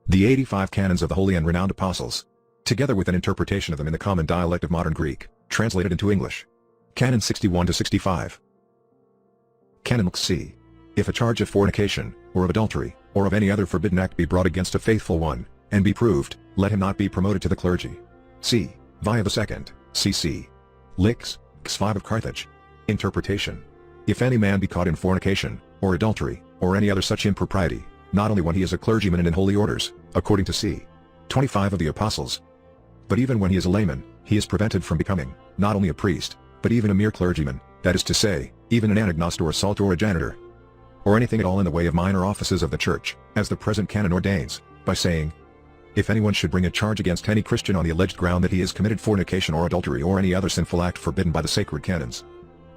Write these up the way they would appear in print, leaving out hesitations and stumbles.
The 85 Canons of the Holy and Renowned Apostles, together with an interpretation of them in the common dialect of modern Greek, translated into English. Canon 61-65. Canon C. If a charge of fornication, or of adultery, or of any other forbidden act be brought against a faithful one, and be proved, let him not be promoted to the clergy. C. Via the second, cc. Lix, X5 of Carthage. Interpretation. If any man be caught in fornication, or adultery, or any other such impropriety, not only when he is a clergyman and in holy orders, according to c. 25 of the Apostles, but even when he is a layman, he is prevented from becoming, not only a priest, but even a mere clergyman, that is to say, even an anagnost or a salt or a janitor, or anything at all in the way of minor offices of the church, as the present canon ordains, by saying, if anyone should bring a charge against any Christian on the alleged ground that he has committed fornication or adultery or any other sinful act forbidden by the sacred canons,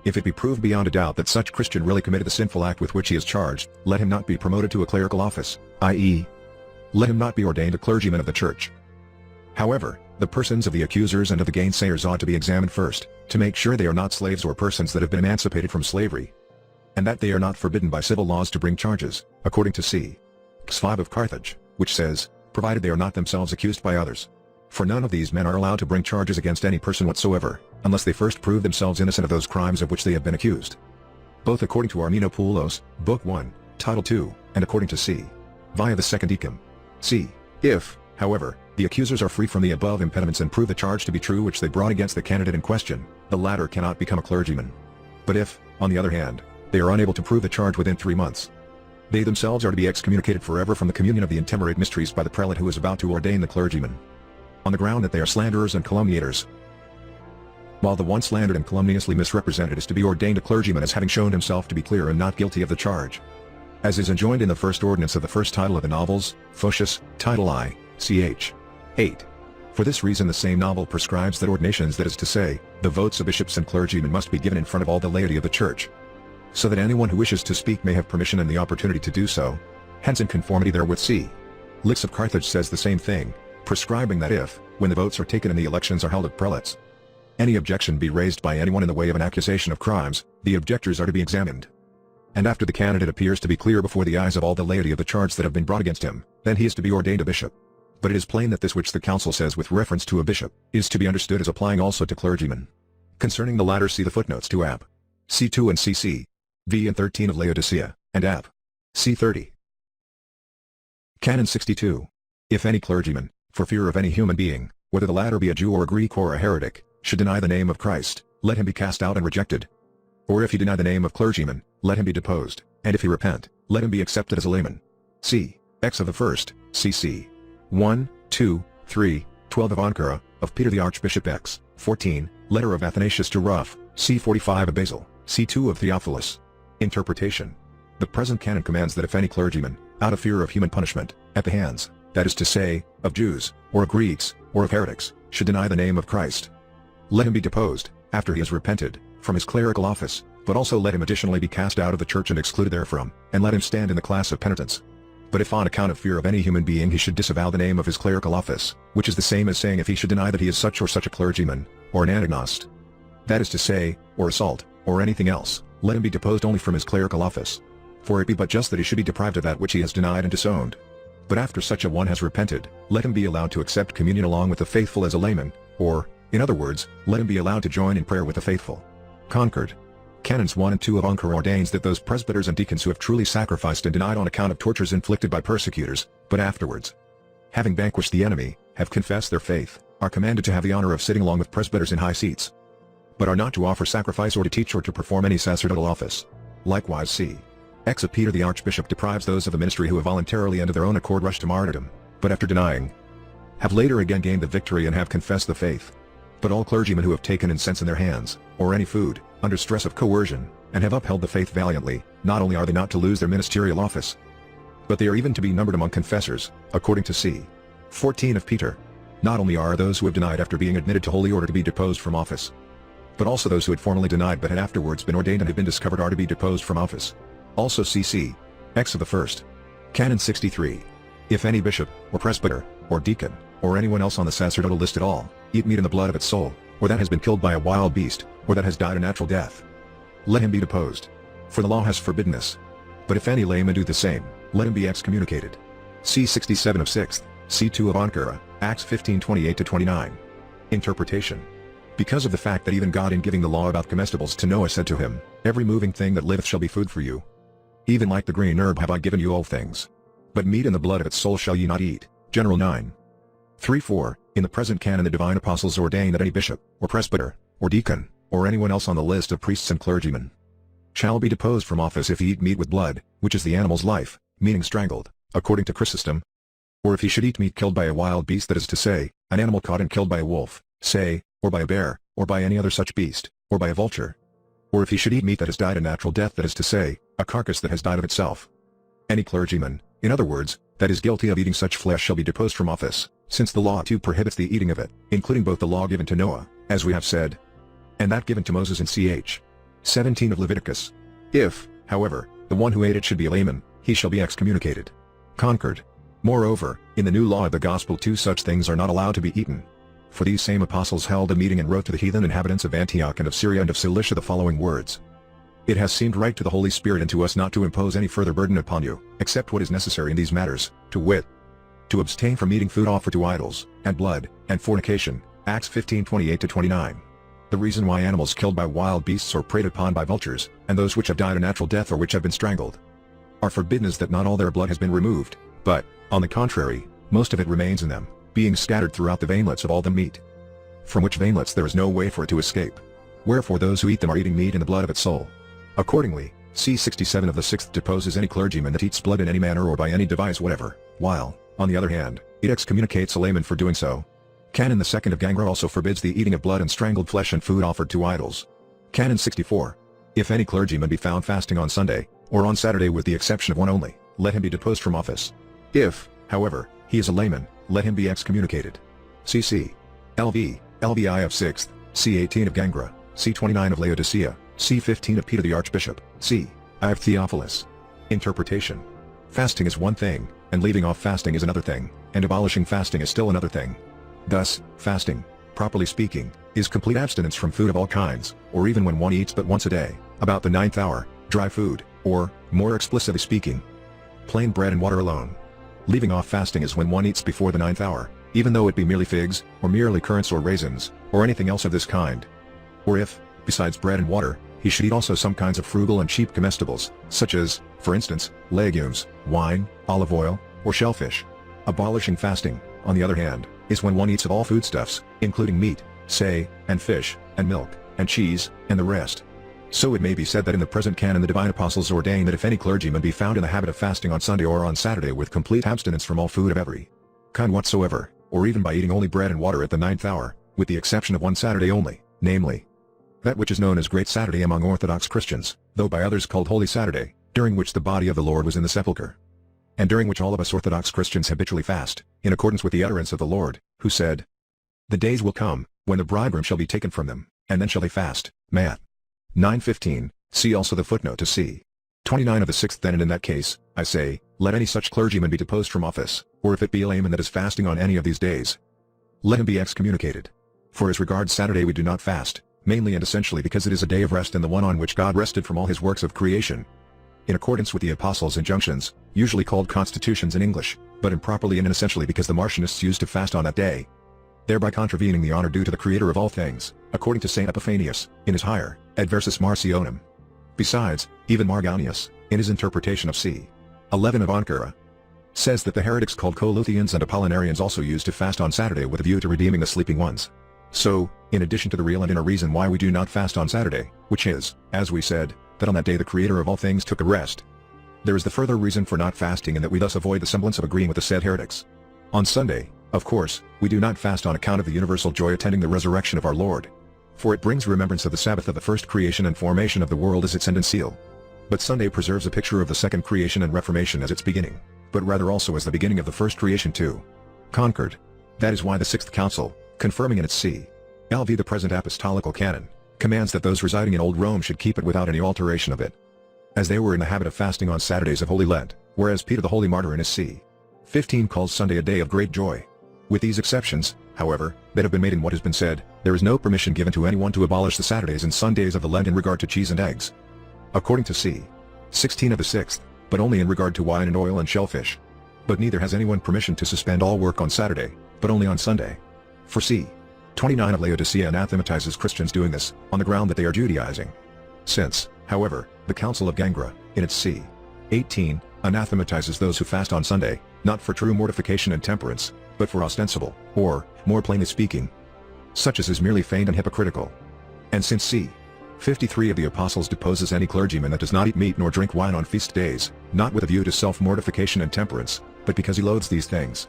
if it be proved beyond a doubt that such Christian really committed the sinful act with which he is charged, let him not be promoted to a clerical office, i.e., let him not be ordained a clergyman of the church. However, the persons of the accusers and of the gainsayers ought to be examined first, to make sure they are not slaves or persons that have been emancipated from slavery, and that they are not forbidden by civil laws to bring charges, according to c. X5 of Carthage, which says, provided they are not themselves accused by others. For none of these men are allowed to bring charges against any person whatsoever, unless they first prove themselves innocent of those crimes of which they have been accused. Both according to Armenopoulos, Book 1, Title 2, and according to c. Via the second Ecum. c. If, however, the accusers are free from the above impediments and prove the charge to be true which they brought against the candidate in question, the latter cannot become a clergyman. But if, on the other hand, they are unable to prove the charge within 3 months, they themselves are to be excommunicated forever from the communion of the intemerate mysteries by the prelate who is about to ordain the clergyman, on the ground that they are slanderers and calumniators. While the one slandered and calumniously misrepresented is to be ordained a clergyman as having shown himself to be clear and not guilty of the charge, as is enjoined in the first ordinance of the first title of the novels, Photius, Title I, ch. 8. For this reason the same novel prescribes that ordinations, that is to say, the votes of bishops and clergymen, must be given in front of all the laity of the church, so that anyone who wishes to speak may have permission and the opportunity to do so. Hence in conformity therewith c. Lix of Carthage says the same thing, prescribing that if, when the votes are taken and the elections are held of prelates, any objection be raised by anyone in the way of an accusation of crimes, the objectors are to be examined. And after the candidate appears to be clear before the eyes of all the laity of the charge that have been brought against him, then he is to be ordained a bishop. But it is plain that this which the council says with reference to a bishop, is to be understood as applying also to clergymen. Concerning the latter see the footnotes to App. C2 and CC. V and 13 of Laodicea, and App. C30. Canon 62. If any clergyman, for fear of any human being, whether the latter be a Jew or a Greek or a heretic, should deny the name of Christ, let him be cast out and rejected. Or if he deny the name of clergyman, let him be deposed, and if he repent, let him be accepted as a layman. C. X of the first, cc. 1, 2, 3, 12 of Ankara, of Peter the Archbishop X, 14, letter of Athanasius to Ruff, C45 of Basil, C2 of Theophilus. Interpretation. The present canon commands that if any clergyman, out of fear of human punishment, at the hands, that is to say, of Jews, or of Greeks, or of heretics, should deny the name of Christ, let him be deposed, after he has repented, from his clerical office, but also let him additionally be cast out of the church and excluded therefrom, and let him stand in the class of penitents. But if on account of fear of any human being he should disavow the name of his clerical office, which is the same as saying if he should deny that he is such or such a clergyman, or an anagnost, that is to say, or a salt, or anything else, let him be deposed only from his clerical office. For it be but just that he should be deprived of that which he has denied and disowned. But after such a one has repented, let him be allowed to accept communion along with the faithful as a layman, or, in other words, let him be allowed to join in prayer with the faithful. Concord. Canons 1 and 2 of Ankara ordains that those presbyters and deacons who have truly sacrificed and denied on account of tortures inflicted by persecutors, but afterwards, having vanquished the enemy, have confessed their faith, are commanded to have the honor of sitting along with presbyters in high seats, but are not to offer sacrifice or to teach or to perform any sacerdotal office. Likewise c. X of Peter the Archbishop deprives those of the ministry who have voluntarily and of their own accord rushed to martyrdom, but after denying, have later again gained the victory and have confessed the faith. But all clergymen who have taken incense in their hands, or any food, under stress of coercion, and have upheld the faith valiantly, not only are they not to lose their ministerial office, but they are even to be numbered among confessors, according to c. 14 of Peter. Not only are those who have denied after being admitted to holy order to be deposed from office, but also those who had formerly denied but had afterwards been ordained and have been discovered are to be deposed from office. Also cc. X of the first. Canon 63. If any bishop, or presbyter, or deacon, or anyone else on the sacerdotal list at all, eat meat in the blood of its soul, or that has been killed by a wild beast, or that has died a natural death, let him be deposed. For the law has forbidden this. But if any layman do the same, let him be excommunicated. C 67 of 6th, C2 of Ankara, Acts 15:28-29. Interpretation. Because of the fact that even God in giving the law about comestibles to Noah said to him, "Every moving thing that liveth shall be food for you. Even like the green herb have I given you all things. But meat and the blood of its soul shall ye not eat." General 9. 3-4. In the present canon the divine apostles ordain that any bishop, or presbyter, or deacon, or anyone else on the list of priests and clergymen shall be deposed from office if he eat meat with blood, which is the animal's life, meaning strangled, according to Chrysostom. Or if he should eat meat killed by a wild beast, that is to say, an animal caught and killed by a wolf, say, or by a bear, or by any other such beast, or by a vulture. Or if he should eat meat that has died a natural death, that is to say, a carcass that has died of itself. Any clergyman, in other words, that is guilty of eating such flesh shall be deposed from office, since the law too prohibits the eating of it, including both the law given to Noah, as we have said, and that given to Moses in ch. 17 of Leviticus. If, however, the one who ate it should be a layman, he shall be excommunicated. Conquered. Moreover, in the new law of the gospel too such things are not allowed to be eaten. For these same apostles held a meeting and wrote to the heathen inhabitants of Antioch and of Syria and of Cilicia the following words. It has seemed right to the Holy Spirit and to us not to impose any further burden upon you, except what is necessary in these matters, to wit, to abstain from eating food offered to idols, and blood, and fornication, Acts 15:28-29. The reason why animals killed by wild beasts or preyed upon by vultures, and those which have died a natural death or which have been strangled, are forbidden is that not all their blood has been removed, but, on the contrary, most of it remains in them, being scattered throughout the veinlets of all the meat, from which veinlets there is no way for it to escape. Wherefore those who eat them are eating meat in the blood of its soul. Accordingly, C 67 of the 6th deposes any clergyman that eats blood in any manner or by any device whatever, while, on the other hand, it excommunicates a layman for doing so. Canon 2 of Gangra also forbids the eating of blood and strangled flesh and food offered to idols. Canon 64. If any clergyman be found fasting on Sunday, or on Saturday with the exception of one only, let him be deposed from office. If, however, he is a layman, let him be excommunicated. CC. LV, LVI of 6th, C18 of Gangra, C29 of Laodicea, C15 of Peter the Archbishop, C. I of Theophilus. Interpretation. Fasting is one thing, and leaving off fasting is another thing, and abolishing fasting is still another thing. Thus, fasting, properly speaking, is complete abstinence from food of all kinds, or even when one eats but once a day, about the 9th hour, dry food, or, more explicitly speaking, plain bread and water alone. Leaving off fasting is when one eats before the 9th hour, even though it be merely figs, or merely currants or raisins, or anything else of this kind. Or if, besides bread and water, he should eat also some kinds of frugal and cheap comestibles, such as, for instance, legumes, wine, olive oil, or shellfish. Abolishing fasting, on the other hand, is when one eats of all foodstuffs, including meat, say, and fish, and milk, and cheese, and the rest. So it may be said that in the present canon the divine apostles ordain that if any clergyman be found in the habit of fasting on Sunday or on Saturday with complete abstinence from all food of every kind whatsoever, or even by eating only bread and water at the 9th hour, with the exception of one Saturday only, namely, that which is known as Great Saturday among Orthodox Christians, though by others called Holy Saturday, during which the body of the Lord was in the sepulchre, and during which all of us Orthodox Christians habitually fast, in accordance with the utterance of the Lord, who said, "The days will come, when the bridegroom shall be taken from them, and then shall they fast." Matt. 9:15, see also the footnote to C. 29 of the 6th. Then and in that case, I say, let any such clergyman be deposed from office, or if it be a layman that is fasting on any of these days, let him be excommunicated. For as regards Saturday we do not fast, mainly and essentially because it is a day of rest and the one on which God rested from all his works of creation. In accordance with the Apostles' injunctions, usually called constitutions in English, but improperly and inessentially because the Martionists used to fast on that day, thereby contravening the honor due to the Creator of all things, according to St. Epiphanius, in his Higher Adversus Marcionum. Besides, even Margonius, in his interpretation of c. 11 of Ankara, says that the heretics called Coluthians and Apollinarians also used to fast on Saturday with a view to redeeming the sleeping ones. So, in addition to the real and inner reason why we do not fast on Saturday, which is, as we said, that on that day the Creator of all things took a rest, there is the further reason for not fasting in that we thus avoid the semblance of agreeing with the said heretics. On Sunday, of course, we do not fast on account of the universal joy attending the resurrection of our Lord, for it brings remembrance of the Sabbath of the first creation and formation of the world as its end and seal. But Sunday preserves a picture of the second creation and reformation as its beginning, but rather also as the beginning of the first creation too. Conquered. That is why the Sixth Council, confirming in its c.lv. the present Apostolical Canon, commands that those residing in Old Rome should keep it without any alteration of it, as they were in the habit of fasting on Saturdays of Holy Lent, whereas Peter the Holy Martyr in his c.15 calls Sunday a day of great joy. With these exceptions, however, that have been made in what has been said, there is no permission given to anyone to abolish the Saturdays and Sundays of the Lent in regard to cheese and eggs, according to c. 16 of the 6th, but only in regard to wine and oil and shellfish. But neither has anyone permission to suspend all work on Saturday, but only on Sunday. For c. 29 of Laodicea anathematizes Christians doing this, on the ground that they are Judaizing. Since, however, the Council of Gangra, in its c. 18, anathematizes those who fast on Sunday, not for true mortification and temperance, but for ostensible, or, more plainly speaking, such as is merely feigned and hypocritical. And since c. 53 of the Apostles deposes any clergyman that does not eat meat nor drink wine on feast days, not with a view to self-mortification and temperance, but because he loathes these things.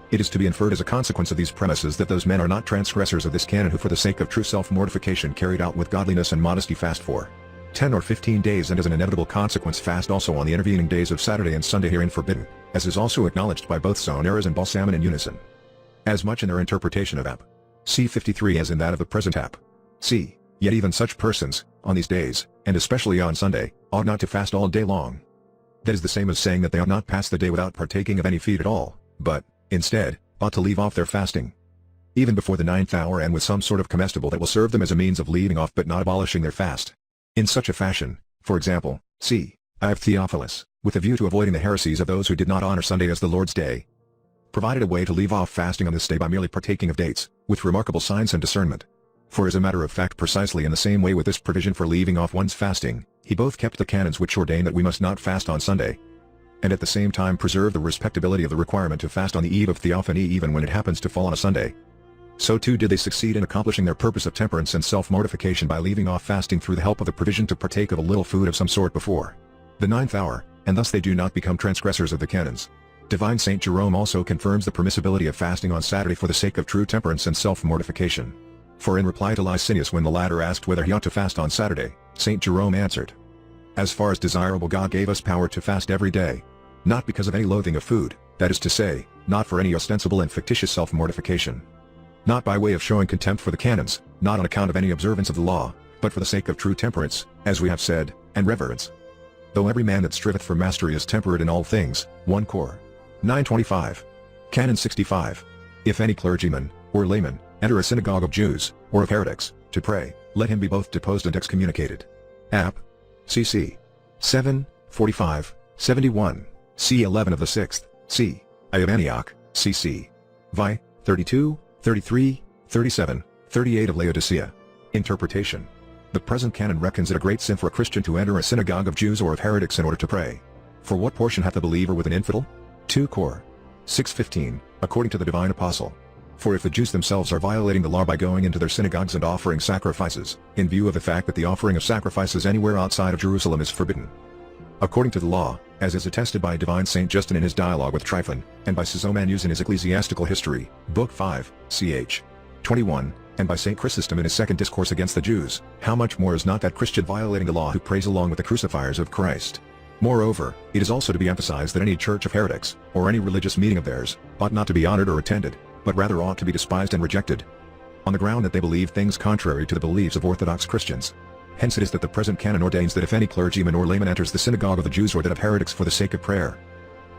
It is to be inferred as a consequence of these premises that those men are not transgressors of this canon who for the sake of true self-mortification carried out with godliness and modesty fast for 10 or 15 days and as an inevitable consequence fast also on the intervening days of Saturday and Sunday herein forbidden, as is also acknowledged by both Zonaras and Balsamon in unison. As much in their interpretation of Ap. C. 53 as in that of the present Ap. C. Yet even such persons, on these days, and especially on Sunday, ought not to fast all day long. That is the same as saying that they ought not pass the day without partaking of any feed at all, but, instead, ought to leave off their fasting even before the 9th hour and with some sort of comestible that will serve them as a means of leaving off but not abolishing their fast. In such a fashion, for example, c. I of Theophilus, with a view to avoiding the heresies of those who did not honor Sunday as the Lord's day, provided a way to leave off fasting on this day by merely partaking of dates, with remarkable science and discernment. For as a matter of fact precisely in the same way with this provision for leaving off one's fasting, he both kept the canons which ordain that we must not fast on Sunday, and at the same time preserve the respectability of the requirement to fast on the eve of Theophany even when it happens to fall on a Sunday. So too did they succeed in accomplishing their purpose of temperance and self-mortification by leaving off fasting through the help of the provision to partake of a little food of some sort before the 9th hour, and thus they do not become transgressors of the canons. Divine Saint Jerome also confirms the permissibility of fasting on Saturday for the sake of true temperance and self-mortification. For in reply to Licinius when the latter asked whether he ought to fast on Saturday, Saint Jerome answered, "As far as desirable God gave us power to fast every day, not because of any loathing of food, that is to say, not for any ostensible and fictitious self-mortification. Not by way of showing contempt for the canons, not on account of any observance of the law, but for the sake of true temperance, as we have said, and reverence. Though every man that striveth for mastery is temperate in all things." 1 Cor. 9:25. Canon 65. If any clergyman, or layman, enter a synagogue of Jews, or of heretics, to pray, let him be both deposed and excommunicated. Ap. cc. 7, 45, 71, c. 11 of the 6th, c. I of Antioch, cc. Vi. 32, 33, 37, 38 of Laodicea. Interpretation. The present canon reckons it a great sin for a Christian to enter a synagogue of Jews or of heretics in order to pray. For what portion hath the believer with an infidel? 2 Cor. 6:15, according to the divine apostle. For if the Jews themselves are violating the law by going into their synagogues and offering sacrifices, in view of the fact that the offering of sacrifices anywhere outside of Jerusalem is forbidden, according to the law, as is attested by divine Saint Justin in his dialogue with Tryphon, and by Sizomanus in his Ecclesiastical History, Book 5, ch. 21, and by Saint Chrysostom in his second discourse against the Jews, how much more is not that Christian violating the law who prays along with the crucifiers of Christ? Moreover, it is also to be emphasized that any church of heretics, or any religious meeting of theirs, ought not to be honored or attended, but rather ought to be despised and rejected, on the ground that they believe things contrary to the beliefs of Orthodox Christians. Hence it is that the present canon ordains that if any clergyman or layman enters the synagogue of the Jews or that of heretics for the sake of prayer,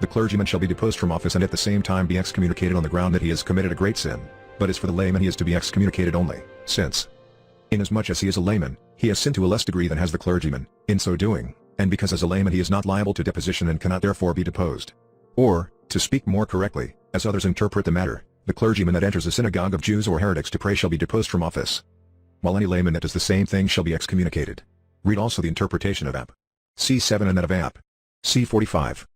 the clergyman shall be deposed from office and at the same time be excommunicated on the ground that he has committed a great sin, but as for the layman he is to be excommunicated only, since, inasmuch as he is a layman, he has sinned to a less degree than has the clergyman, in so doing, and because as a layman he is not liable to deposition and cannot therefore be deposed. Or, to speak more correctly, as others interpret the matter, the clergyman that enters a synagogue of Jews or heretics to pray shall be deposed from office, while any layman that does the same thing shall be excommunicated. Read also the interpretation of Ap. C. 7 and that of Ap. C. 45.